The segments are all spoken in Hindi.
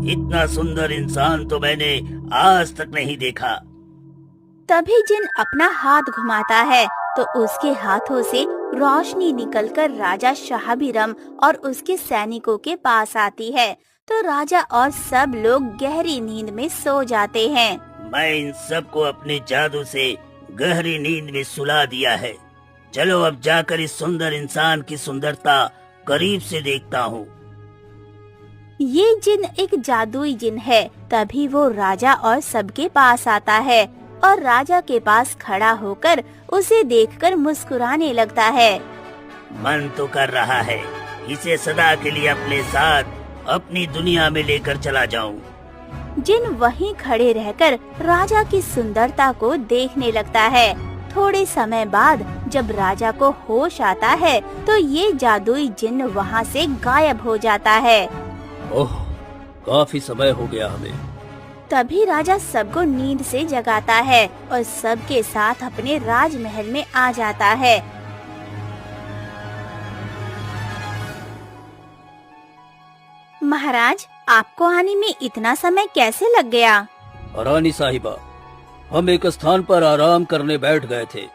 इतना सुंदर इंसान तो मैंने आज तक नहीं देखा। तभी जिन अपना हाथ घुमाता है तो उसके हाथों से रोशनी निकलकर राजा शाहबीरम और उसके सैनिकों के पास आती है। तो राजा और सब लोग गहरी नींद में सो जाते हैं। मैं इन सबको अपने जादू से गहरी नींद में सुला दिया है। चलो अब जाकर इस सुंदर इंसान की सुंदरता करीब से देखता हूँ। ये जिन एक जादुई जिन है। तभी वो राजा और सबके पास आता है और राजा के पास खड़ा होकर उसे देखकर मुस्कुराने लगता है। मन तो कर रहा है इसे सदा के लिए अपने साथ अपनी दुनिया में लेकर चला जाऊं। जिन वहीं खड़े रहकर राजा की सुंदरता को देखने लगता है। थोड़े समय बाद जब राजा को होश आता है तो ये जादुई जिन वहाँ से गायब हो जाता है। ओह, काफी समय हो गया हमें। तभी राजा सबको नींद से जगाता है और सबके साथ अपने राजमहल में आ जाता है। महाराज, आपको आने में इतना समय कैसे लग गया? रानी साहिबा, हम एक स्थान पर आराम करने बैठ गए थे।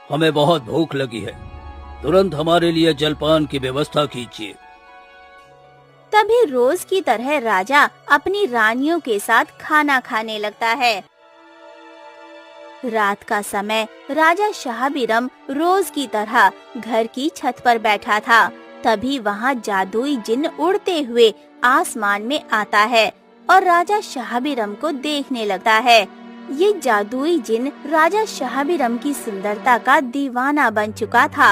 हमें बहुत भूख लगी है। तुरंत हमारे लिए जलपान की व्यवस्था कीजिए। तभी रोज की तरह राजा अपनी रानियों के साथ खाना खाने लगता है। रात का समय राजा शाहबीरम रोज की तरह घर की छत पर बैठा था। तभी वहाँ जादुई जिन उड़ते हुए आसमान में आता है और राजा शाहबीरम को देखने लगता है। ये जादुई जिन राजा शाहबीरम की सुंदरता का दीवाना बन चुका था।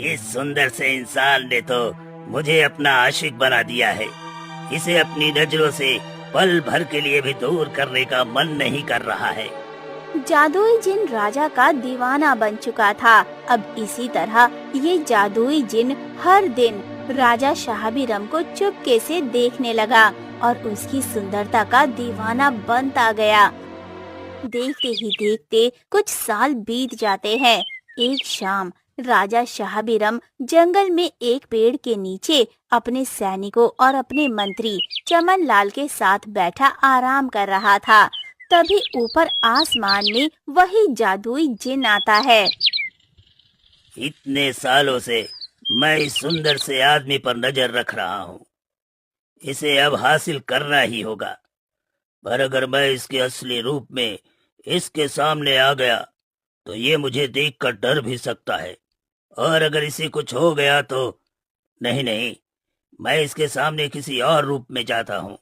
इस सुंदर से इंसान ने तो मुझे अपना आशिक बना दिया है। इसे अपनी नजरों से पल भर के लिए भी दूर करने का मन नहीं कर रहा है। जादुई जिन राजा का दीवाना बन चुका था। अब इसी तरह ये जादुई जिन हर दिन राजा शाहबीरम को चुपके से देखने लगा और उसकी सुंदरता का दीवाना बनता गया। देखते ही देखते कुछ साल बीत जाते हैं। एक शाम राजा शाहबीरम जंगल में एक पेड़ के नीचे अपने सैनिकों और अपने मंत्री चमन लाल के साथ बैठा आराम कर रहा था। तभी ऊपर आसमान में वही जादुई जिन आता है। इतने सालों से मैं इस सुंदर से आदमी पर नजर रख रहा हूँ। इसे अब हासिल करना ही होगा। पर अगर मैं इसके असली रूप में इसके सामने आ गया तो ये मुझे देखकर डर भी सकता है। और अगर इसे कुछ हो गया तो नहीं, मैं इसके सामने किसी और रूप में जाता हूँ।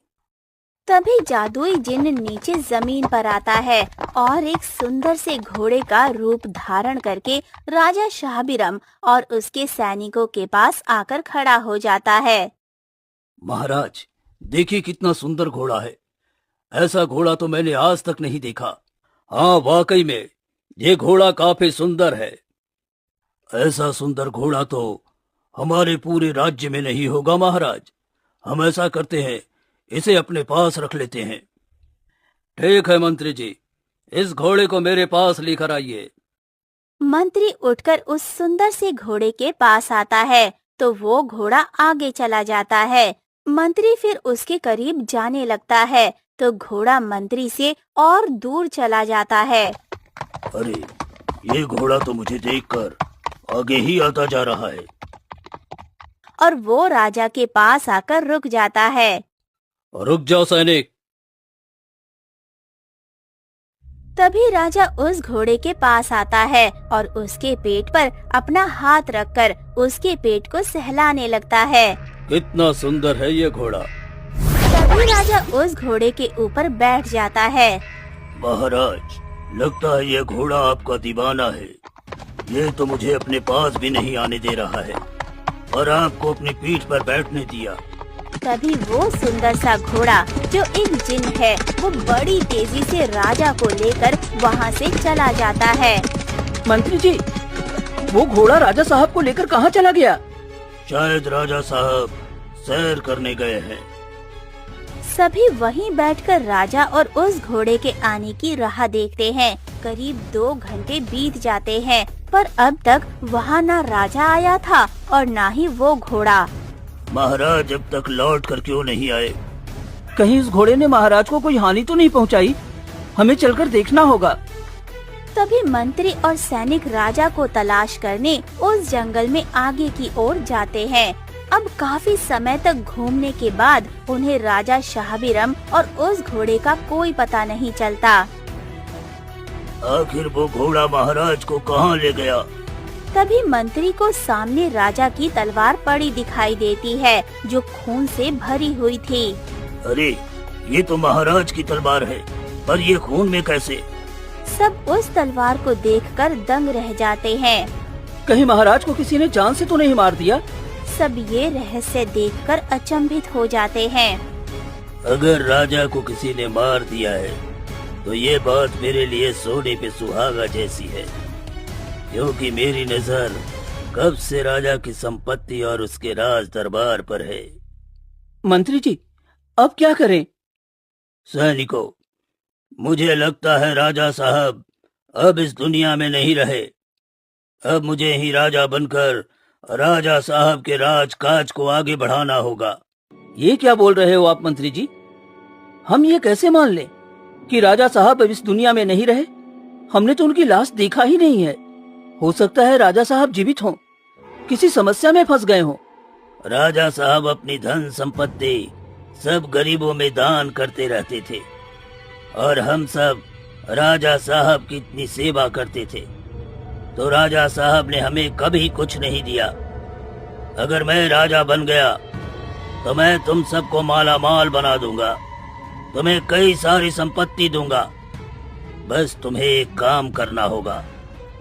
तभी जादुई जिन नीचे जमीन पर आता है और एक सुंदर से घोड़े का रूप धारण करके राजा शाहबीरम और उसके सैनिकों के पास आकर खड़ा हो जाता है। महाराज, देखिए कितना सुंदर घोड़ा है। ऐसा घोड़ा तो मैंने आज तक नहीं देखा। हाँ, वाकई में ये घोड़ा काफी सुंदर है। ऐसा सुंदर घोड़ा तो हमारे पूरे राज्य में नहीं होगा महाराज। हम ऐसा करते हैं, इसे अपने पास रख लेते हैं। ठीक है मंत्री जी, इस घोड़े को मेरे पास लेकर आइए। मंत्री उठकर उस सुंदर से घोड़े के पास आता है तो वो घोड़ा आगे चला जाता है। मंत्री फिर उसके करीब जाने लगता है तो घोड़ा मंत्री से और दूर चला जाता है। अरे, ये घोड़ा तो मुझे देखकर आगे ही आता जा रहा है। और वो राजा के पास आकर रुक जाता है। रुक जाओ सैनिक। तभी राजा उस घोड़े के पास आता है और उसके पेट पर अपना हाथ रखकर उसके पेट को सहलाने लगता है। कितना सुंदर है ये घोड़ा। तभी राजा उस घोड़े के ऊपर बैठ जाता है। महाराज, लगता है ये घोड़ा आपका दीवाना है। ये तो मुझे अपने पास भी नहीं आने दे रहा है और आपको अपनी पीठ पर बैठने दिया। तभी वो सुंदर सा घोड़ा जो एक जिन है वो बड़ी तेजी से राजा को लेकर वहाँ से चला जाता है। मंत्री जी, वो घोड़ा राजा साहब को लेकर कहाँ चला गया? शायद राजा साहब सैर करने गए हैं। सभी वहीं बैठकर राजा और उस घोड़े के आने की राह देखते हैं। करीब 2 घंटे बीत जाते हैं पर अब तक वहाँ ना राजा आया था और ना ही वो घोड़ा। महाराज अब तक लौट कर क्यों नहीं आए? कहीं इस घोड़े ने महाराज को कोई हानि तो नहीं पहुंचाई? हमें चलकर देखना होगा। तभी मंत्री और सैनिक राजा को तलाश करने उस जंगल में आगे की ओर जाते हैं। अब काफी समय तक घूमने के बाद उन्हें राजा शाहबीरम और उस घोड़े का कोई पता नहीं चलता। आखिर वो घोड़ा महाराज को कहाँ ले गया? तभी मंत्री को सामने राजा की तलवार पड़ी दिखाई देती है, जो खून से भरी हुई थी। अरे, ये तो महाराज की तलवार है, पर ये खून में कैसे? सब उस तलवार को देखकर दंग रह जाते हैं। कहीं महाराज को किसी ने जान से तो नहीं मार दिया? सब ये रहस्य देखकर अचंभित हो जाते हैं। अगर राजा को किसी ने मार दिया है, तो ये बात मेरे लिए सोने पे सुहागा जैसी है, क्योंकि मेरी नजर कब से राजा की संपत्ति और उसके राज दरबार पर है। मंत्री जी, अब क्या करें? सैनिकों, मुझे लगता है राजा साहब अब इस दुनिया में नहीं रहे। अब मुझे ही राजा बनकर राजा साहब के राजकाज को आगे बढ़ाना होगा। ये क्या बोल रहे हो आप मंत्री जी? हम ये कैसे मान लें कि राजा साहब अब इस दुनिया में नहीं रहे? हमने तो उनकी लाश देखा ही नहीं है। हो सकता है राजा साहब जीवित हों, किसी समस्या में फंस गए हों। राजा साहब अपनी धन संपत्ति सब गरीबों में दान करते रहते थे, और हम सब राजा साहब की इतनी सेवा करते थे, तो राजा साहब ने हमें कभी कुछ नहीं दिया। अगर मैं राजा बन गया तो मैं तुम सबको माला माल बना दूंगा, तुम्हें कई सारी संपत्ति दूंगा। बस तुम्हें एक काम करना होगा,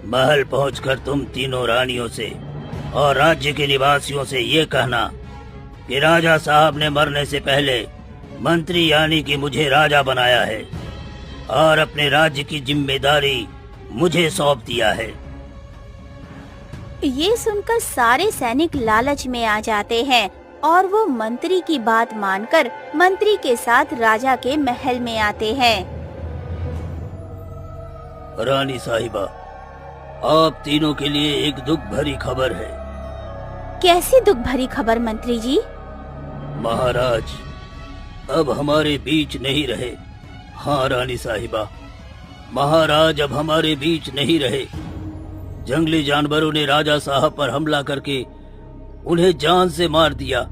महल पहुंचकर तुम तीनों रानियों से और राज्य के निवासियों से ये कहना कि राजा साहब ने मरने से पहले मंत्री यानी कि मुझे राजा बनाया है और अपने राज्य की जिम्मेदारी मुझे सौंप दिया है। ये सुनकर सारे सैनिक लालच में आ जाते हैं और वो मंत्री की बात मानकर मंत्री के साथ राजा के महल में आते हैं। रानी साहिबा, आप तीनों के लिए एक दुख भरी खबर है। कैसी दुख भरी खबर मंत्री जी? महाराज अब हमारे बीच नहीं रहे। हाँ रानी साहिबा, महाराज अब हमारे बीच नहीं रहे। जंगली जानवरों ने राजा साहब पर हमला करके उन्हें जान से मार दिया।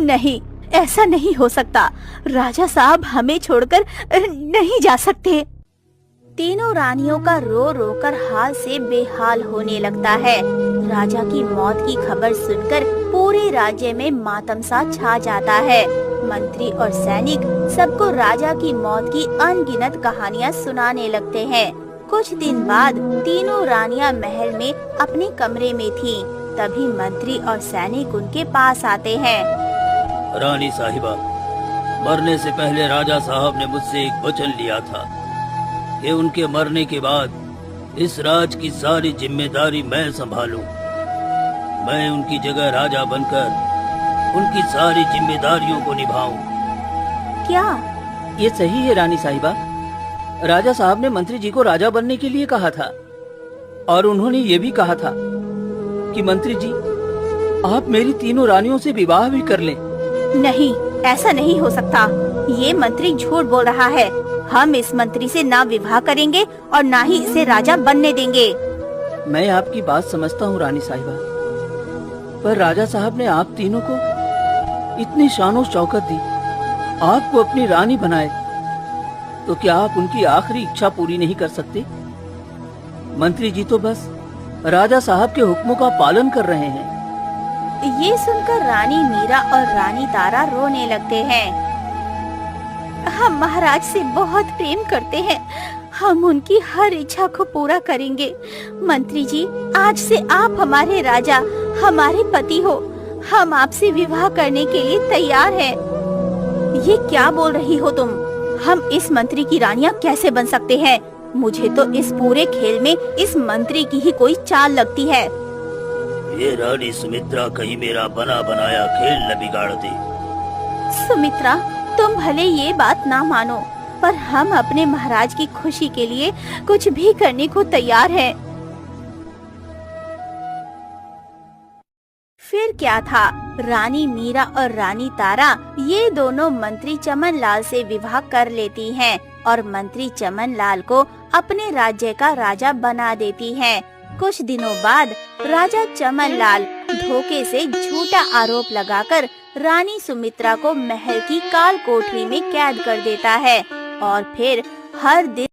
नहीं, ऐसा नहीं हो सकता। राजा साहब हमें छोड़कर नहीं जा सकते। तीनों रानियों का रो रो कर हाल से बेहाल होने लगता है। राजा की मौत की खबर सुनकर पूरे राज्य में मातम सा छा जाता है। मंत्री और सैनिक सबको राजा की मौत की अनगिनत कहानियां सुनाने लगते हैं। कुछ दिन बाद तीनों रानियां महल में अपने कमरे में थीं। तभी मंत्री और सैनिक उनके पास आते हैं। रानी साहिबा, मरने से पहले राजा साहब ने मुझसे एक वचन लिया था कि उनके मरने के बाद इस राज की सारी जिम्मेदारी मैं संभालूं। मैं उनकी जगह राजा बनकर उनकी सारी जिम्मेदारियों को निभाऊं। क्या ये सही है रानी साहिबा? राजा साहब ने मंत्री जी को राजा बनने के लिए कहा था, और उन्होंने ये भी कहा था कि मंत्री जी आप मेरी तीनों रानियों से विवाह भी कर लें। नहीं, ऐसा नहीं हो सकता। ये मंत्री झूठ बोल रहा है। हम इस मंत्री से ना विवाह करेंगे और ना ही इसे राजा बनने देंगे। मैं आपकी बात समझता हूँ रानी साहिबा, पर राजा साहब ने आप तीनों को इतनी शानो शौकत दी, आपको अपनी रानी बनाए, तो क्या आप उनकी आखिरी इच्छा पूरी नहीं कर सकते? मंत्री जी तो बस राजा साहब के हुक्मों का पालन कर रहे हैं। ये सुनकर रानी मीरा और रानी तारा रोने लगते हैं। हम महाराज से बहुत प्रेम करते हैं, हम उनकी हर इच्छा को पूरा करेंगे। मंत्री जी, आज से आप हमारे राजा, हमारे पति हो। हम आपसे विवाह करने के लिए तैयार हैं। ये क्या बोल रही हो तुम? हम इस मंत्री की रानियां कैसे बन सकते हैं? मुझे तो इस पूरे खेल में इस मंत्री की ही कोई चाल लगती है। ये रानी सुमित्रा कहीं मेरा बना बनाया खेल न बिगाड़ दे। सुमित्रा, तुम भले ये बात ना मानो, पर हम अपने महाराज की खुशी के लिए कुछ भी करने को तैयार हैं। फिर क्या था, रानी मीरा और रानी तारा ये दोनों मंत्री चमन लाल से विवाह कर लेती हैं और मंत्री चमन लाल को अपने राज्य का राजा बना देती हैं। कुछ दिनों बाद राजा चमन लाल धोखे से झूठा आरोप लगाकर रानी सुमित्रा को महल की काल कोठरी में कैद कर देता है और फिर हर दिन